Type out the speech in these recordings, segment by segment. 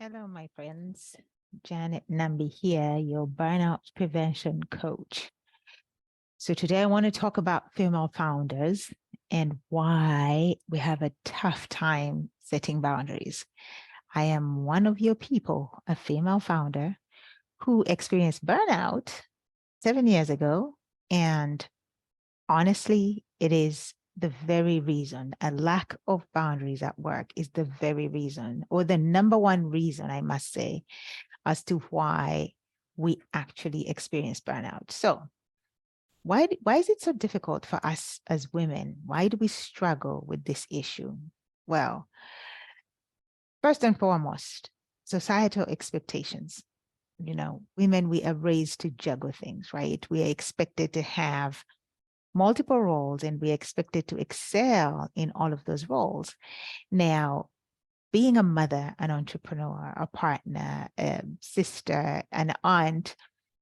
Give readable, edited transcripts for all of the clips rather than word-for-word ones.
Hello, my friends. Janet Nambi here, your burnout prevention coach. So, today I want to talk about female founders and why we have a tough time setting boundaries. I am one of your people, a female founder who experienced burnout 7 years ago. And honestly, it is the very reason a lack of boundaries at work is the very reason, or the number one reason, I must say, as to why we actually experience burnout. So, why is it so difficult for us as women? Why do we struggle with this issue? Well, first and foremost, societal expectations. Women, we are raised to juggle things, right? We are expected to have multiple roles and we are expected to excel in all of those roles. Now, being a mother, an entrepreneur, a partner, a sister, an aunt,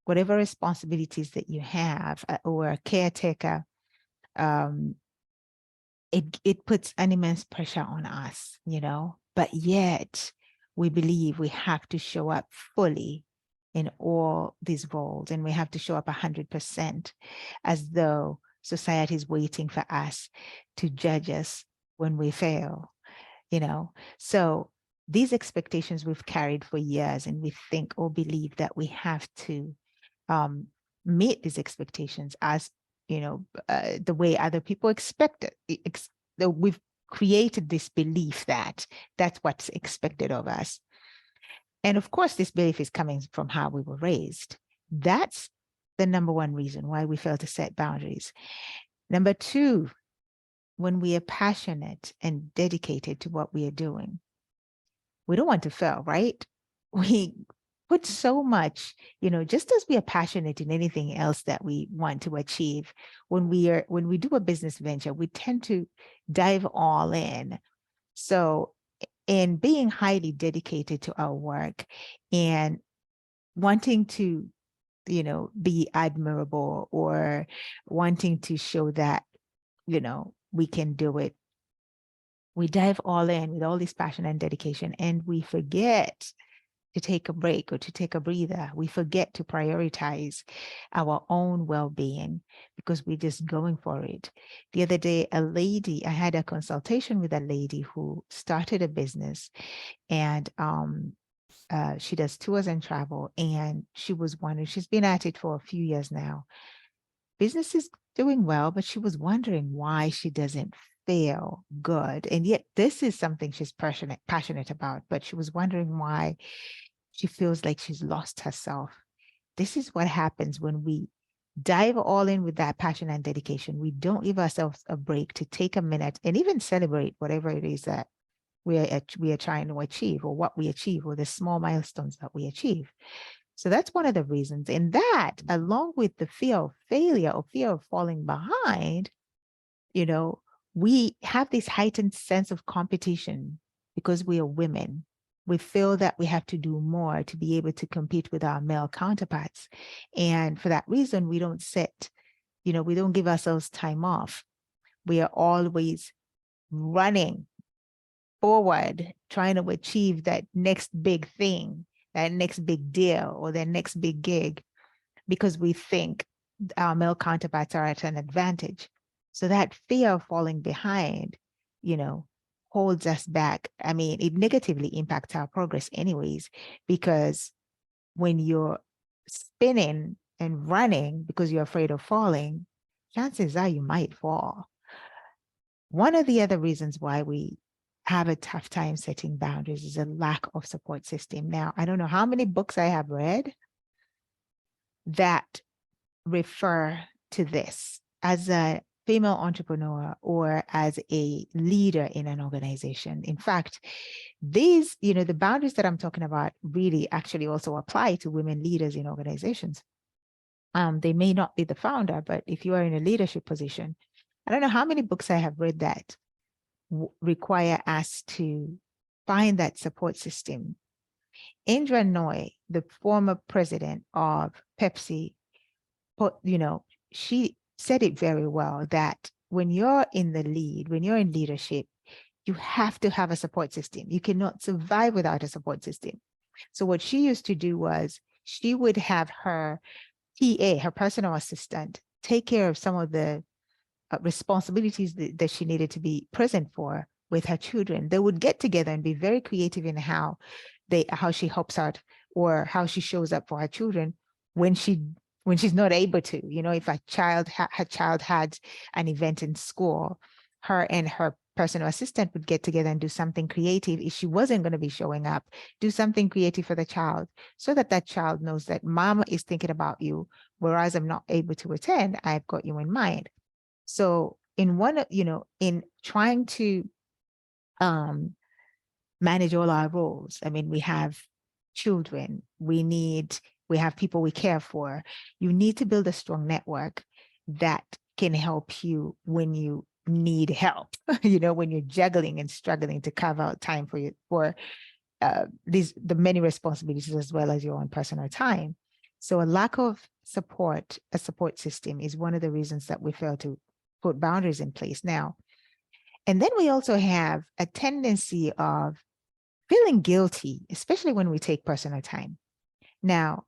whatever responsibilities that you have, or a caretaker, um, it puts an immense pressure on us, but yet we believe we have to show up fully in all these roles and we have to show up 100% as though society is waiting for us to judge us when we fail. So these expectations we've carried for years, and we think or believe that we have to um, meet these expectations as the way other people expect it. We've created this belief that that's what's expected of us. And of course, this belief is coming from how we were raised. That's the number one reason why we fail to set boundaries. Number two, when we are passionate and dedicated to what we are doing, we don't want to fail, right? We put so much, just as we are passionate in anything else that we want to achieve, when we do a business venture, we tend to dive all in. So in being highly dedicated to our work and wanting to, be admirable, or wanting to show that, we can do it, we dive all in with all this passion and dedication, and we forget to take a break or to take a breather. We forget to prioritize our own well-being because we're just going for it. The other day, I had a consultation with a lady who started a business, and she does tours and travel. And she was wondering, she's been at it for a few years now. Business is doing well, but she was wondering why she doesn't feel good. And yet this is something she's passionate about, but she was wondering why she feels like she's lost herself. This is what happens when we dive all in with that passion and dedication. We don't give ourselves a break to take a minute and even celebrate whatever it is that we are trying to achieve, or what we achieve, or the small milestones that we achieve. So that's one of the reasons. And that, along with the fear of failure or fear of falling behind, we have this heightened sense of competition because we are women. We feel that we have to do more to be able to compete with our male counterparts. And for that reason, we don't we don't give ourselves time off. We are always running forward, trying to achieve that next big thing, that next big deal, or that next big gig, because we think our male counterparts are at an advantage. So that fear of falling behind, holds us back. I mean, it negatively impacts our progress anyways, because when you're spinning and running because you're afraid of falling, chances are you might fall. One of the other reasons why we have a tough time setting boundaries is a lack of support system. Now, I don't know how many books I have read that refer to this as a female entrepreneur or as a leader in an organization. In fact, these, the boundaries that I'm talking about really actually also apply to women leaders in organizations. They may not be the founder, but if you are in a leadership position, I don't know how many books I have read that require us to find that support system. Indra Nooyi, the former president of Pepsi, she said it very well, that when you're in the lead, when you're in leadership, you have to have a support system. You cannot survive without a support system. So what she used to do was she would have her PA, her personal assistant, take care of some of the responsibilities that she needed to be present for with her children. They would get together and be very creative in how she helps out or how she shows up for her children when she's not able to. You know, if her child had an event in school, her and her personal assistant would get together and do something creative. If she wasn't going to be showing up, do something creative for the child so that that child knows that mama is thinking about you, whereas I'm not able to attend, I've got you in mind. So in trying to manage all our roles, I mean, we have children, we have people we care for. You need to build a strong network that can help you when you need help, when you're juggling and struggling to carve out time for the many responsibilities as well as your own personal time. So a lack of a support system is one of the reasons that we fail to put boundaries in place now. And then we also have a tendency of feeling guilty, especially when we take personal time. Now,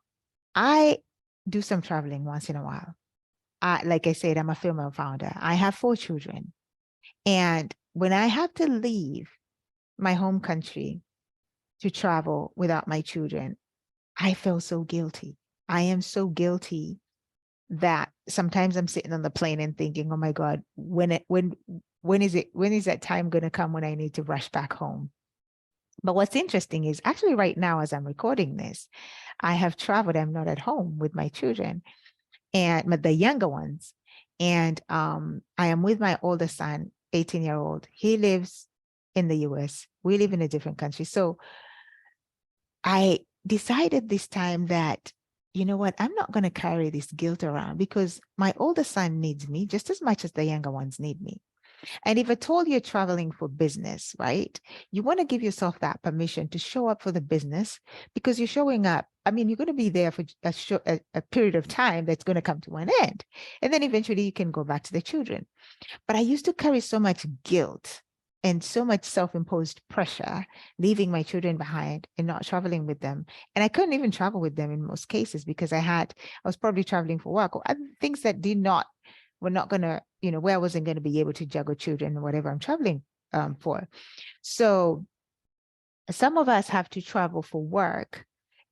I do some traveling once in a while. Like I said, I'm a female founder. I have 4 children. And when I have to leave my home country to travel without my children, I feel so guilty. I am so guilty that sometimes I'm sitting on the plane and thinking, oh my God, when is that time going to come when I need to rush back home? But what's interesting is actually right now, as I'm recording this, I have traveled. I'm not at home with my children and the younger ones. And I am with my older son, 18-year-old. He lives in the US. We live in a different country. So I decided this time that, you know what, I'm not going to carry this guilt around because my older son needs me just as much as the younger ones need me. And if at all you're traveling for business, right, you want to give yourself that permission to show up for the business because you're showing up. I mean, you're going to be there for a period of time that's going to come to an end. And then eventually you can go back to the children. But I used to carry so much guilt and so much self-imposed pressure, leaving my children behind and not traveling with them. And I couldn't even travel with them in most cases because I was probably traveling for work or other things that were not going to, where I wasn't going to be able to juggle children or whatever I'm traveling for. So some of us have to travel for work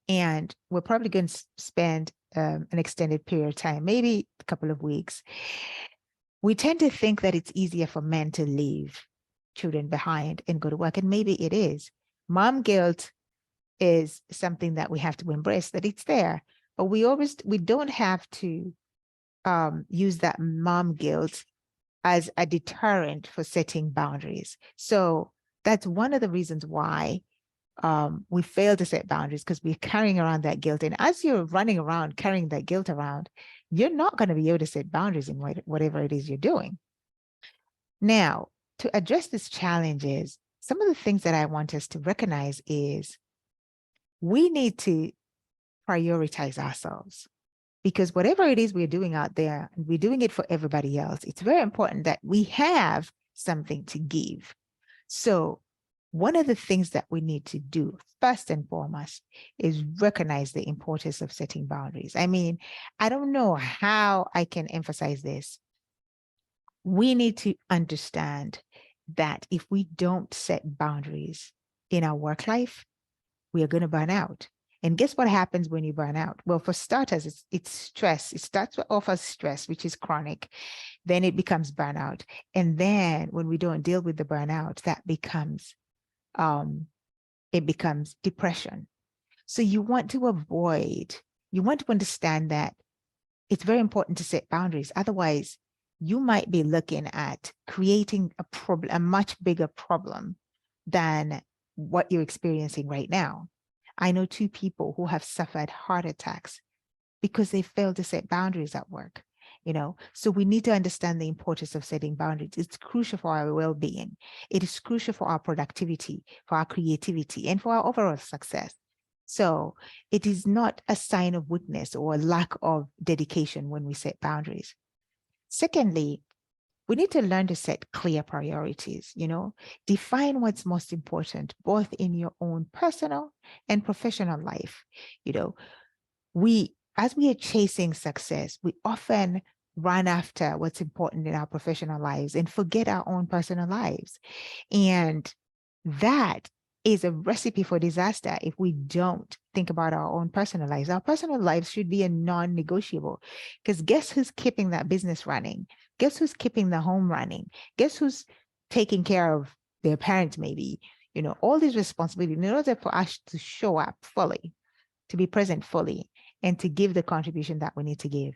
and we're probably going to spend an extended period of time, maybe a couple of weeks. We tend to think that it's easier for men to leave children behind and go to work. And maybe it is. Mom guilt is something that we have to embrace, that it's there. But we don't have to use that mom guilt as a deterrent for setting boundaries. So that's one of the reasons why we fail to set boundaries, because we're carrying around that guilt. And as you're running around carrying that guilt around, you're not going to be able to set boundaries in whatever it is you're doing. Now, to address these challenges, some of the things that I want us to recognize is we need to prioritize ourselves. Because whatever it is we're doing out there, we're doing it for everybody else. It's very important that we have something to give. So one of the things that we need to do first and foremost is recognize the importance of setting boundaries. I mean, I don't know how I can emphasize this. We need to understand that if we don't set boundaries in our work life, we are going to burn out. And guess what happens when you burn out? Well, for starters, it's stress. It starts off as stress, which is chronic. Then it becomes burnout. And then when we don't deal with the burnout, that becomes depression. So you want to understand that it's very important to set boundaries. Otherwise, you might be looking at creating a much bigger problem than what you're experiencing right now. I know 2 people who have suffered heart attacks because they failed to set boundaries at work. So we need to understand the importance of setting boundaries. It's crucial for our well-being. It is crucial for our productivity, for our creativity, and for our overall success. So it is not a sign of weakness or a lack of dedication when we set boundaries. Secondly, we need to learn to set clear priorities, define what's most important, both in your own personal and professional life. You know, as we are chasing success, we often run after what's important in our professional lives and forget our own personal lives. And that is a recipe for disaster if we don't think about our own personal lives. Our personal lives should be a non-negotiable, because guess who's keeping that business running? Guess who's keeping the home running? Guess who's taking care of their parents, maybe? All these responsibilities, in order for us to show up fully, to be present fully, and to give the contribution that we need to give,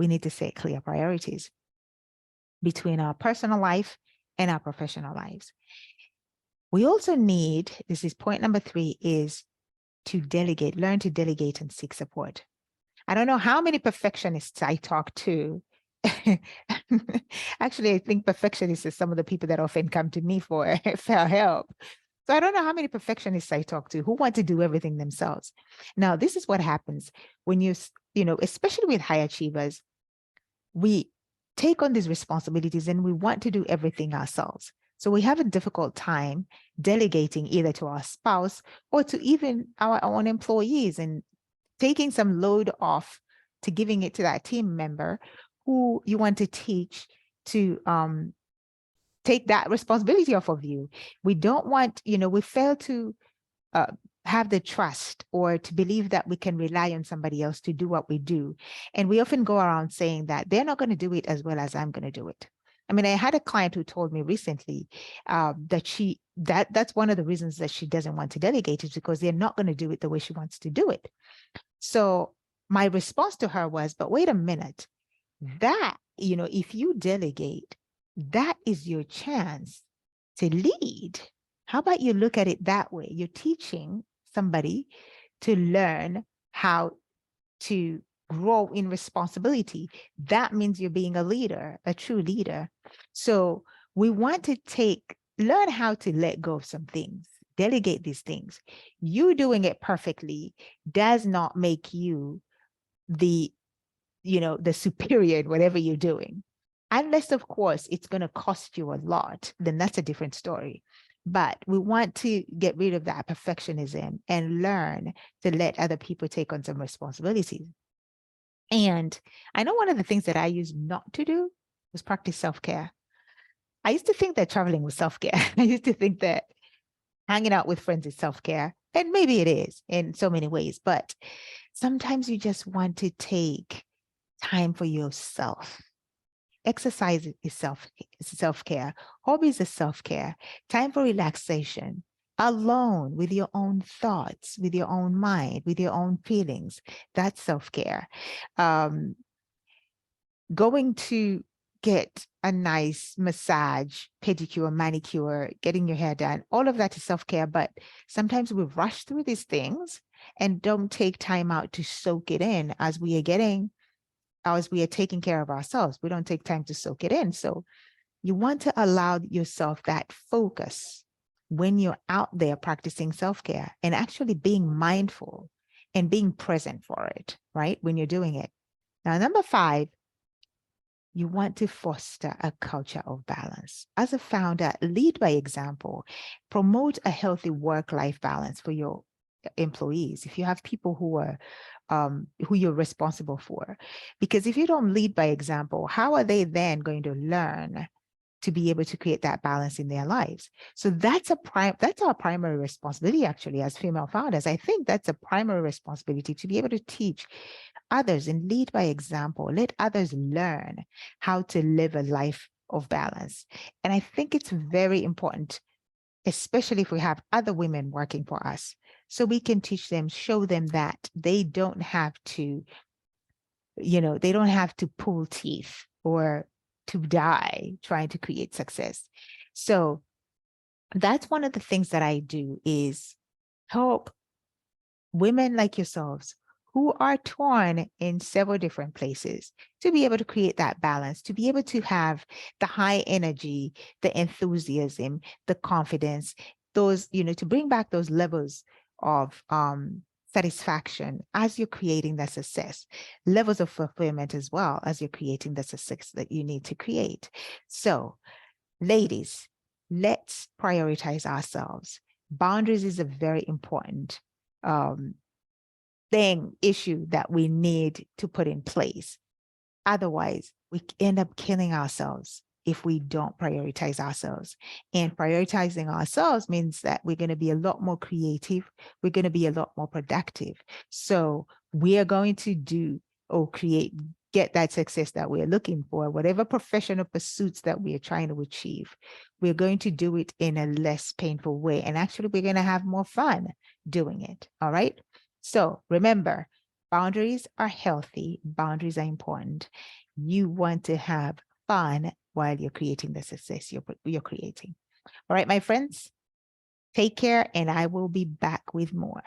we need to set clear priorities between our personal life and our professional lives. We also need, this is point number 3, is to delegate, learn to delegate and seek support. I don't know how many perfectionists I talk to. Actually, I think perfectionists are some of the people that often come to me for help. So I don't know how many perfectionists I talk to who want to do everything themselves. Now, this is what happens when especially with high achievers, we take on these responsibilities and we want to do everything ourselves. So we have a difficult time delegating either to our spouse or to even our own employees, and taking some load off to giving it to that team member who you want to teach to take that responsibility off of you. We don't want, we fail to have the trust or to believe that we can rely on somebody else to do what we do. And we often go around saying that they're not going to do it as well as I'm going to do it. I mean, I had a client who told me recently that's one of the reasons that she doesn't want to delegate, is because they're not going to do it the way she wants to do it. So my response to her was, but wait a minute, that, if you delegate, that is your chance to lead. How about you look at it that way? You're teaching somebody to learn how to grow in responsibility. That means you're being a leader, a true leader. So we want to learn how to let go of some things, delegate these things. You doing it perfectly does not make you the superior in whatever you're doing. Unless, of course, it's going to cost you a lot, then that's a different story. But we want to get rid of that perfectionism and learn to let other people take on some responsibilities. And I know one of the things that I used not to do was practice self-care. I used to think that traveling was self-care. I used to think that hanging out with friends is self-care. And maybe it is in so many ways, but sometimes you just want to take time for yourself. Exercise is self-care. Hobbies is self-care. Time for relaxation, alone with your own thoughts, with your own mind, with your own feelings. That's self-care. Going to get a nice massage, pedicure, manicure, getting your hair done, all of that is self-care. But sometimes we rush through these things and don't take time out to soak it in as we are taking care of ourselves. We don't take time to soak it in. So you want to allow yourself that focus when you're out there practicing self-care and actually being mindful and being present for it, right? When you're doing it. Now, number 5, you want to foster a culture of balance. As a founder, lead by example, promote a healthy work-life balance for your employees. If you have people who you're responsible for, because if you don't lead by example, how are they then going to learn to be able to create that balance in their lives? So that's our primary responsibility, actually, as female founders. I think that's a primary responsibility, to be able to teach others and lead by example. Let others learn how to live a life of balance. And I think it's very important, especially if we have other women working for us, so we can teach them, show them that they don't have to, they don't have to pull teeth or to die trying to create success. So that's one of the things that I do, is help women like yourselves who are torn in several different places to be able to create that balance, to be able to have the high energy, the enthusiasm, the confidence, those, to bring back those levels of satisfaction as you're creating that success, levels of fulfillment as well as you're creating the success that you need to create. So, ladies, let's prioritize ourselves. Boundaries is a very important issue that we need to put in place. Otherwise, we end up killing ourselves if we don't prioritize ourselves. And prioritizing ourselves means that we're going to be a lot more creative. We're going to be a lot more productive. So we are going to do or get that success that we're looking for, whatever professional pursuits that we are trying to achieve. We're going to do it in a less painful way. And actually, we're going to have more fun doing it. All right. So remember, boundaries are healthy. Boundaries are important. You want to have fun while you're creating the success you're creating. All right, my friends, take care, and I will be back with more.